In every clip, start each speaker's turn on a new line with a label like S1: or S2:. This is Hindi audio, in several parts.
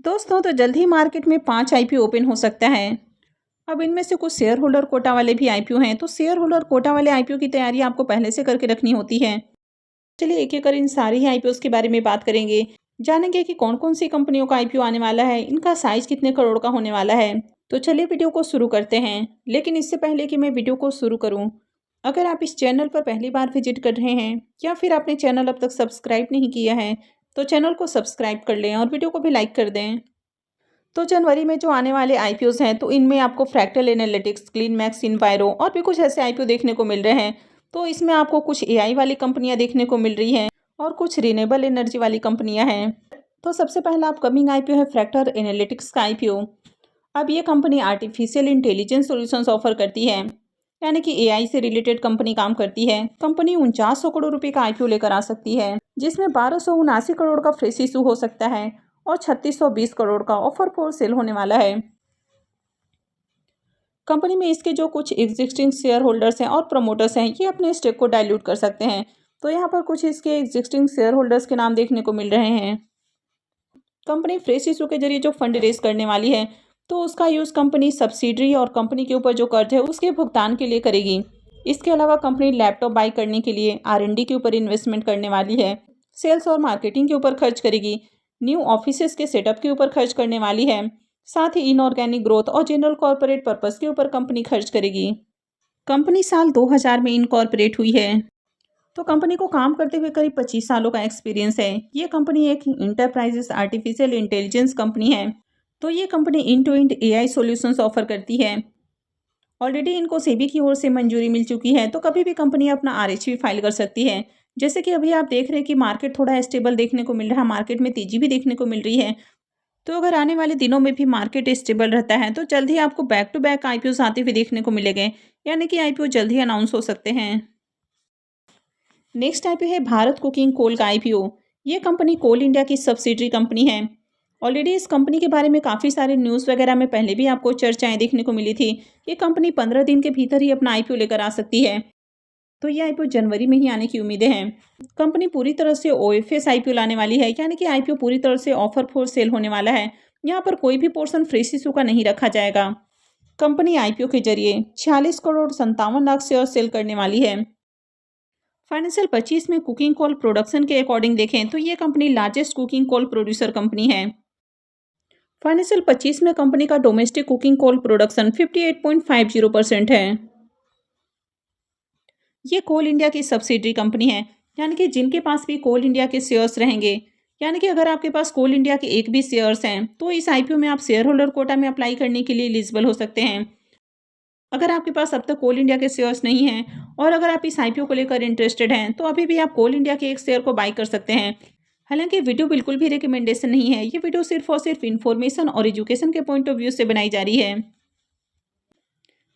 S1: दोस्तों तो जल्द ही मार्केट में 5 आईपीओ ओपन हो सकता है। अब इनमें से कुछ शेयर होल्डर कोटा वाले भी आईपीओ हैं, तो शेयर होल्डर कोटा वाले आईपीओ की तैयारी आपको पहले से करके रखनी होती है। चलिए एक एक कर इन सारी ही आईपीओ के बारे में बात करेंगे। जानेंगे कि कौन कौन सी कंपनियों का आईपीओ आने वाला है, इनका साइज कितने करोड़ का होने वाला है। तो चलिए वीडियो को शुरू करते हैं। लेकिन इससे पहले कि मैं वीडियो को शुरू करूँ, अगर आप इस चैनल पर पहली बार विजिट कर रहे हैं या फिर आपने चैनल अब तक सब्सक्राइब नहीं किया है, तो चैनल को सब्सक्राइब कर लें और वीडियो को भी लाइक कर दें। तो जनवरी में जो आने वाले आईपीओस हैं, तो इनमें आपको फ्रैक्टल एनालिटिक्स, क्लीन मैक्स, इन्वायरो और भी कुछ ऐसे आईपीओ देखने को मिल रहे हैं। तो इसमें आपको कुछ एआई वाली कंपनियां देखने को मिल रही हैं और कुछ रिन्यूएबल एनर्जी वाली कंपनियां हैं। तो सबसे पहला अपकमिंग आईपीओ है फ्रैक्टल एनालिटिक्स का आईपीओ। अब ये company artificial intelligence solutions offer करती है, यानी कि एआई से रिलेटेड कंपनी काम करती है। कंपनी 4900 करोड़ रुपए का आईपीओ लेकर आ सकती है, जिसमें 1279 करोड़ का फ्रेश इशू हो सकता है और 3620 करोड़ का ऑफर फॉर सेल होने वाला है। कंपनी में इसके जो कुछ एग्जिस्टिंग शेयर होल्डर्स हैं और प्रमोटर्स हैं, ये अपने स्टेक को डाइल्यूट कर सकते हैं। तो यहाँ पर कुछ इसके एग्जिस्टिंग शेयर होल्डर्स के नाम देखने को मिल रहे हैं। कंपनी फ्रेश इशू के जरिए जो फंड रेज करने वाली है, तो उसका यूज़ कंपनी सब्सिडरी और कंपनी के ऊपर जो कर्ज है उसके भुगतान के लिए करेगी। इसके अलावा कंपनी लैपटॉप बाई करने के लिए आर&डी के ऊपर इन्वेस्टमेंट करने वाली है, सेल्स और मार्केटिंग के ऊपर खर्च करेगी, न्यू ऑफिसेस के सेटअप के ऊपर खर्च करने वाली है, साथ ही इनऑर्गेनिक ग्रोथ और जनरल कॉर्पोरेट पर्पस के ऊपर कंपनी खर्च करेगी। कंपनी साल 2000 में इनकॉर्पोरेट हुई है। तो कंपनी को काम करते हुए करीब 25 सालों का एक्सपीरियंस है। ये कंपनी एक इंटरप्राइजेस आर्टिफिशियल इंटेलिजेंस कंपनी है। तो ये company end to end AI solutions offer करती है। ऑलरेडी इनको सेबी की ओर से मंजूरी मिल चुकी है, तो कभी भी कंपनी अपना आरएचवी फाइल कर सकती है। जैसे कि अभी आप देख रहे हैं कि मार्केट थोड़ा स्टेबल देखने को मिल रहा है, मार्केट में तेजी भी देखने को मिल रही है। तो अगर आने वाले दिनों में भी मार्केट स्टेबल रहता है, तो जल्द ही आपको बैक टू बैक आईपीओ आते हुए देखने को मिलेंगे, यानी कि आईपीओ जल्द ही अनाउंस हो सकते हैं। नेक्स्ट आईपीओ है भारत कुकिंग कोल का आईपीओ। ये कंपनी कोल इंडिया की सब्सिडरी कंपनी है। ऑलरेडी इस कंपनी के बारे में काफ़ी सारे न्यूज़ वगैरह में पहले भी आपको चर्चाएं देखने को मिली थी। ये कंपनी 15 दिन के भीतर ही अपना आईपीओ लेकर आ सकती है। तो ये आईपीओ जनवरी में ही आने की उम्मीदें हैं। कंपनी पूरी तरह से ओएफएस आईपीओ लाने वाली है, यानी कि आईपीओ पूरी तरह से ऑफर फॉर सेल होने वाला है। यहाँ पर कोई भी पोर्शन फ्रेश इशू का नहीं रखा जाएगा। कंपनी आईपीओ के जरिए 46 करोड़ 57 लाख शेयर सेल करने वाली है। फाइनेंशियल 25 में कुकिंग कोल प्रोडक्शन के अकॉर्डिंग देखें तो ये company largest cooking coal producer company है। फाइनेंशियल 25 में कंपनी का डोमेस्टिक कुकिंग कोल प्रोडक्शन 58.50% है। ये कोल इंडिया की सब्सिडरी कंपनी है, यानी कि जिनके पास भी कोल इंडिया के शेयर्स रहेंगे, यानी कि अगर आपके पास कोल इंडिया के एक भी शेयर्स हैं, तो इस आईपीओ में आप शेयर होल्डर कोटा में अप्लाई करने के लिए एलिजिबल हो सकते हैं। अगर आपके पास अब तक कोल इंडिया के शेयर्स नहीं हैं और अगर आप इस आईपीओ को लेकर इंटरेस्टेड हैं, तो अभी भी आप कोल इंडिया के एक शेयर को बाई कर सकते हैं। हालांकि वीडियो बिल्कुल भी रिकमेंडेशन नहीं है, ये वीडियो सिर्फ और सिर्फ इन्फॉर्मेशन और एजुकेशन के पॉइंट ऑफ व्यू से बनाई जा रही है।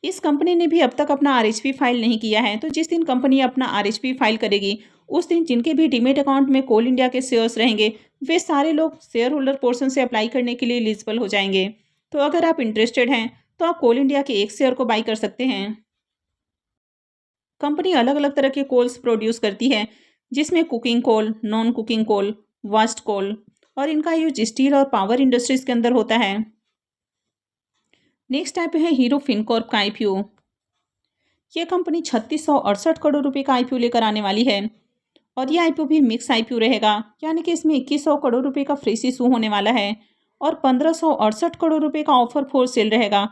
S1: इस कंपनी ने भी अब तक अपना आरएचपी फाइल नहीं किया है, तो जिस दिन कंपनी अपना आरएचपी फाइल करेगी, उस दिन जिनके भी डीमेट अकाउंट में कोल इंडिया के शेयर्स रहेंगे, वे सारे लोग शेयर होल्डर पोर्शन से अप्लाई करने के लिए एलिजिबल हो जाएंगे। तो अगर आप इंटरेस्टेड हैं, तो आप कोल इंडिया के एक शेयर को बाई कर सकते हैं। कंपनी अलग अलग तरह के कोल्स प्रोड्यूस करती है, जिसमें cooking coal, non cooking coal, vast कोल, और इनका यूज स्टील और पावर इंडस्ट्रीज के अंदर होता है। नेक्स्ट आईपीओ है हीरो फिनकॉर्प का आईपीओ। यह कंपनी 3668 करोड़ रुपए का आईपीओ लेकर आने वाली है और यह आईपीओ भी मिक्स आईपीओ रहेगा, यानी कि इसमें 2100 करोड़ रुपए का फ्रेश इशू होने वाला है और 1568 करोड़ रुपए का ऑफर फॉर सेल रहेगा।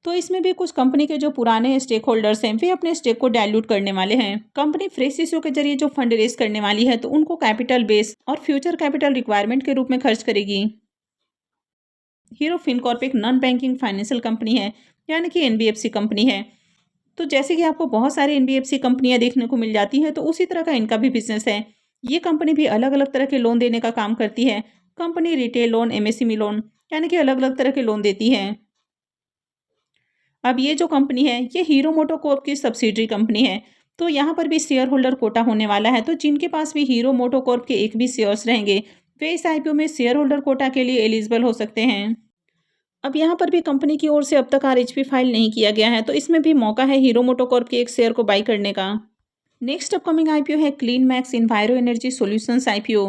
S1: तो इसमें भी कुछ कंपनी के जो पुराने स्टेक होल्डर्स हैं, वे अपने स्टेक को डाइल्यूट करने वाले हैं। कंपनी फ्रेश इशू के जरिए जो फंड रेज करने वाली है, तो उनको कैपिटल बेस और फ्यूचर कैपिटल रिक्वायरमेंट के रूप में खर्च करेगी। हीरो फिनकॉर्प एक नॉन बैंकिंग फाइनेंशियल कंपनी है, यानी कि एनबीएफसी कंपनी है। तो जैसे कि आपको बहुत सारी एनबीएफसी कंपनियां देखने को मिल जाती हैं, तो उसी तरह का इनका भी बिजनेस है। ये कंपनी भी अलग अलग तरह के लोन देने का काम करती है। Company retail loan, MSME loan, यानी कि अलग अलग तरह के लोन देती है। अब ये जो कंपनी है, ये हीरो मोटोकॉर्प की सब्सिडरी कंपनी है। तो यहाँ पर भी शेयर होल्डर कोटा होने वाला है। तो जिनके पास भी हीरो मोटोकॉर्प के एक भी शेयर्स रहेंगे, वे इस आईपीओ में शेयर होल्डर कोटा के लिए एलिजिबल हो सकते हैं। अब यहाँ पर भी कंपनी की ओर से अब तक आरएचपी फाइल नहीं किया गया है, तो इसमें भी मौका है हीरो मोटोकॉर्प के एक शेयर को बाई करने का। नेक्स्ट अपकमिंग आईपीओ है clean max इन्वायरो energy solutions IPO.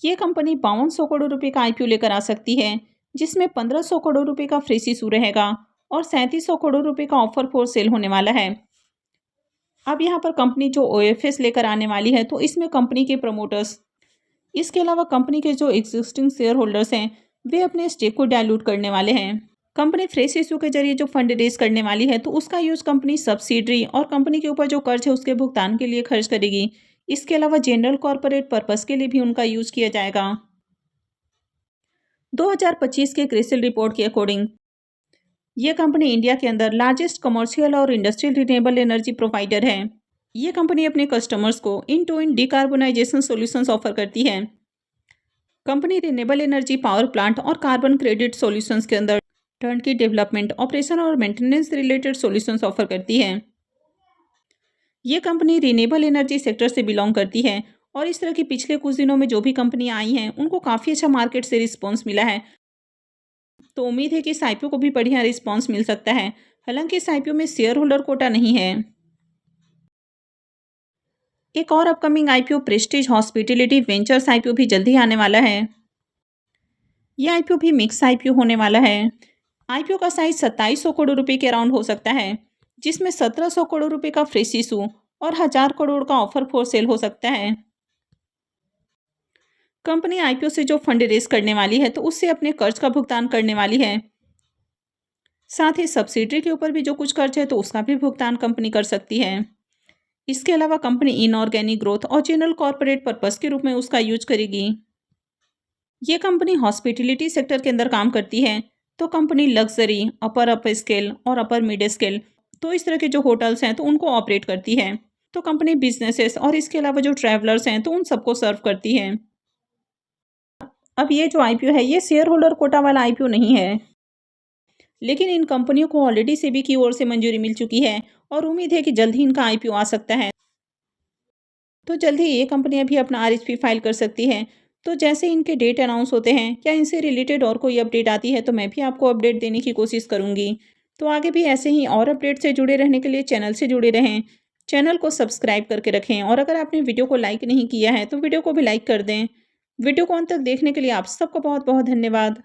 S1: ये कंपनी 5200 करोड़ रुपए का आईपीओ लेकर आ सकती है, जिसमें 1500 करोड़ रुपए का फ्रेश इशू रहेगा और 3700 करोड़ रुपए का ऑफर फॉर सेल होने वाला है। अब यहाँ पर कंपनी जो ओएफएस लेकर आने वाली है, तो इसमें कंपनी के प्रमोटर्स, इसके अलावा कंपनी के जो एग्जिस्टिंग शेयर होल्डर्स हैं, वे अपने स्टेक को डायलूट करने वाले हैं। कंपनी फ्रेश इशू के जरिए जो फंड रेज करने वाली है, तो उसका यूज कंपनी सब्सिडरी और कंपनी के ऊपर जो कर्ज है उसके भुगतान के लिए खर्च करेगी। इसके अलावा जनरल कॉर्पोरेट पर्पस के लिए भी उनका यूज किया जाएगा। 2025 के क्रिसिल रिपोर्ट के अकॉर्डिंग ये कंपनी इंडिया के अंदर लार्जेस्ट कमर्शियल और इंडस्ट्रियल रिन्यूएबल एनर्जी प्रोवाइडर है। ये कंपनी अपने कस्टमर्स को end to end decarbonisation solutions offer करती है। Company renewable energy power plant और कार्बन क्रेडिट सॉल्यूशंस के अंदर टर्नकी डेवलपमेंट, ऑपरेशन और मेंटेनेंस रिलेटेड सॉल्यूशंस ऑफर करती है। ये कंपनी रिन्यूएबल एनर्जी सेक्टर से बिलोंग करती है और इस तरह की पिछले कुछ दिनों में जो भी कंपनियां आई हैं उनको काफ़ी अच्छा मार्केट से रिस्पॉन्स मिला है। तो उम्मीद है कि इस आईपीओ को भी बढ़िया रिस्पॉन्स मिल सकता है। हालांकि इस आईपीओ में शेयर होल्डर कोटा नहीं है। एक और upcoming IPO Prestige hospitality ventures IPO भी जल्दी आने वाला है। यह आईपीओ भी मिक्स आईपीओ होने वाला है। आईपीओ का साइज 2700 करोड़ रुपए के अराउंड हो सकता है, जिसमें 1700 करोड़ रुपए का फ्रेश इशू और 1000 करोड़ का ऑफर फॉर सेल हो सकता है। कंपनी आईपीओ से जो फंड रेज करने वाली है, तो उससे अपने कर्ज का भुगतान करने वाली है। साथ ही सब्सिडरी के ऊपर भी जो कुछ कर्ज है, तो उसका भी भुगतान कंपनी कर सकती है। इसके अलावा कंपनी इनऑर्गेनिक ग्रोथ और जनरल कॉर्पोरेट पर्पस के रूप में उसका यूज करेगी। ये कंपनी हॉस्पिटैलिटी सेक्टर के अंदर काम करती है, तो कंपनी लग्जरी, अपर स्केल और अपर मिड स्केल, तो इस तरह के जो होटल्स हैं तो उनको ऑपरेट करती है। तो कंपनी बिजनेसेस और इसके अलावा जो ट्रैवलर्स हैं तो उन सबको सर्व करती है। अब ये जो आईपीओ है, ये शेयर होल्डर कोटा वाला आईपीओ नहीं है, लेकिन इन कंपनियों को ऑलरेडी सेबी की ओर से मंजूरी मिल चुकी है और उम्मीद है कि जल्द ही इनका आईपीओ आ सकता है। तो जल्द ही ये कंपनियां भी अपना आरएचपी फाइल कर सकती हैं। तो जैसे इनके डेट अनाउंस होते हैं या इनसे रिलेटेड और कोई अपडेट आती है, तो मैं भी आपको अपडेट देने की कोशिश करूंगी। तो आगे भी ऐसे ही और अपडेट से जुड़े रहने के लिए चैनल से जुड़े रहें, चैनल को सब्सक्राइब करके रखें और अगर आपने वीडियो को लाइक नहीं किया है तो वीडियो को भी लाइक कर दें। वीडियो को अंत तक देखने के लिए आप सबका बहुत बहुत धन्यवाद।